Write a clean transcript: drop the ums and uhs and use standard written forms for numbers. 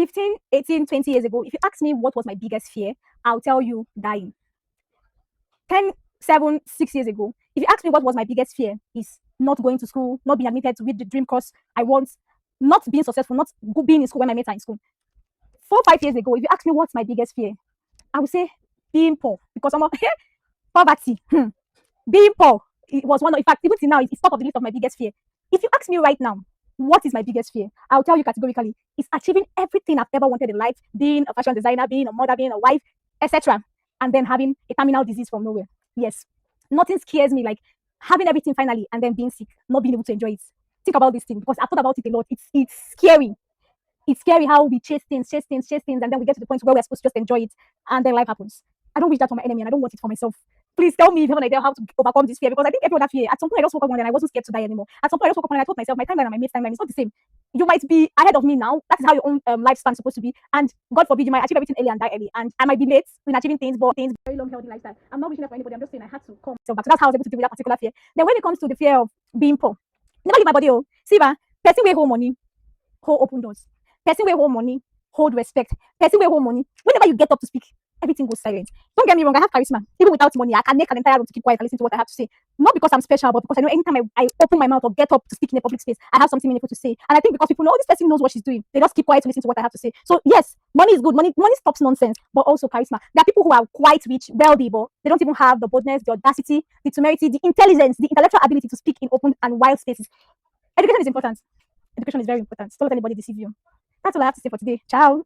15, 18, 20 years ago, if you ask me what was my biggest fear, I'll tell you dying. 10, 7, 6 years ago, if you ask me what was my biggest fear, is not going to school, not being admitted to read the dream course I want, not being successful, not being in school when my mates are in school. 4, 5 years ago, if you ask me what's my biggest fear, I would say being poor, because I'm poverty. Being poor, it was one of, in fact, even till now, it's top of the list of my biggest fear. If you ask me right now, what is my biggest fear? I'll tell you categorically, it's achieving everything I've ever wanted in life, being a fashion designer, being a mother, being a wife, etc. And then having a terminal disease from nowhere. Yes. Nothing scares me like having everything finally and then being sick, not being able to enjoy it. Think about this thing because I've thought about it a lot. It's scary. It's scary how we chase things, and then we get to the point where we're supposed to just enjoy it, and then life happens. I don't wish that for my enemy, and I don't want it for myself. Please tell me if you have an idea how to overcome this fear, because I think everyone has fear. At some point, I just woke up one day and I wasn't scared to die anymore. At some point, I just woke up and I told myself, my timeline and my mate's timeline is not the same. You might be ahead of me now. That is how your own lifespan is supposed to be. And God forbid, you might achieve everything early and die early. And I might be late in achieving things, but things very long, healthy lifestyle. I'm not wishing that for anybody. I'm just saying I had to come myself back. So that's how I was able to deal with that particular fear. Then when it comes to the fear of being poor, never leave my body. Oh, see, person will hold money, hold open doors. Person will hold money, hold respect. Person will hold money. Whenever you get up to speak, everything goes silent. Don't get me wrong, I have charisma. Even without money, I can make an entire room to keep quiet and listen to what I have to say. Not because I'm special, but because I know anytime I open my mouth or get up to speak in a public space, I have something meaningful to say. And I think because people know this person knows what she's doing, they just keep quiet to listen to what I have to say. So yes, money is good. Money stops nonsense, but also charisma. There are people who are quite rich, wealthy, but they don't even have the boldness, the audacity, the temerity, the intelligence, the intellectual ability to speak in open and wild spaces. Education is important. Education is very important. Don't let anybody deceive you. That's all I have to say for today. Ciao.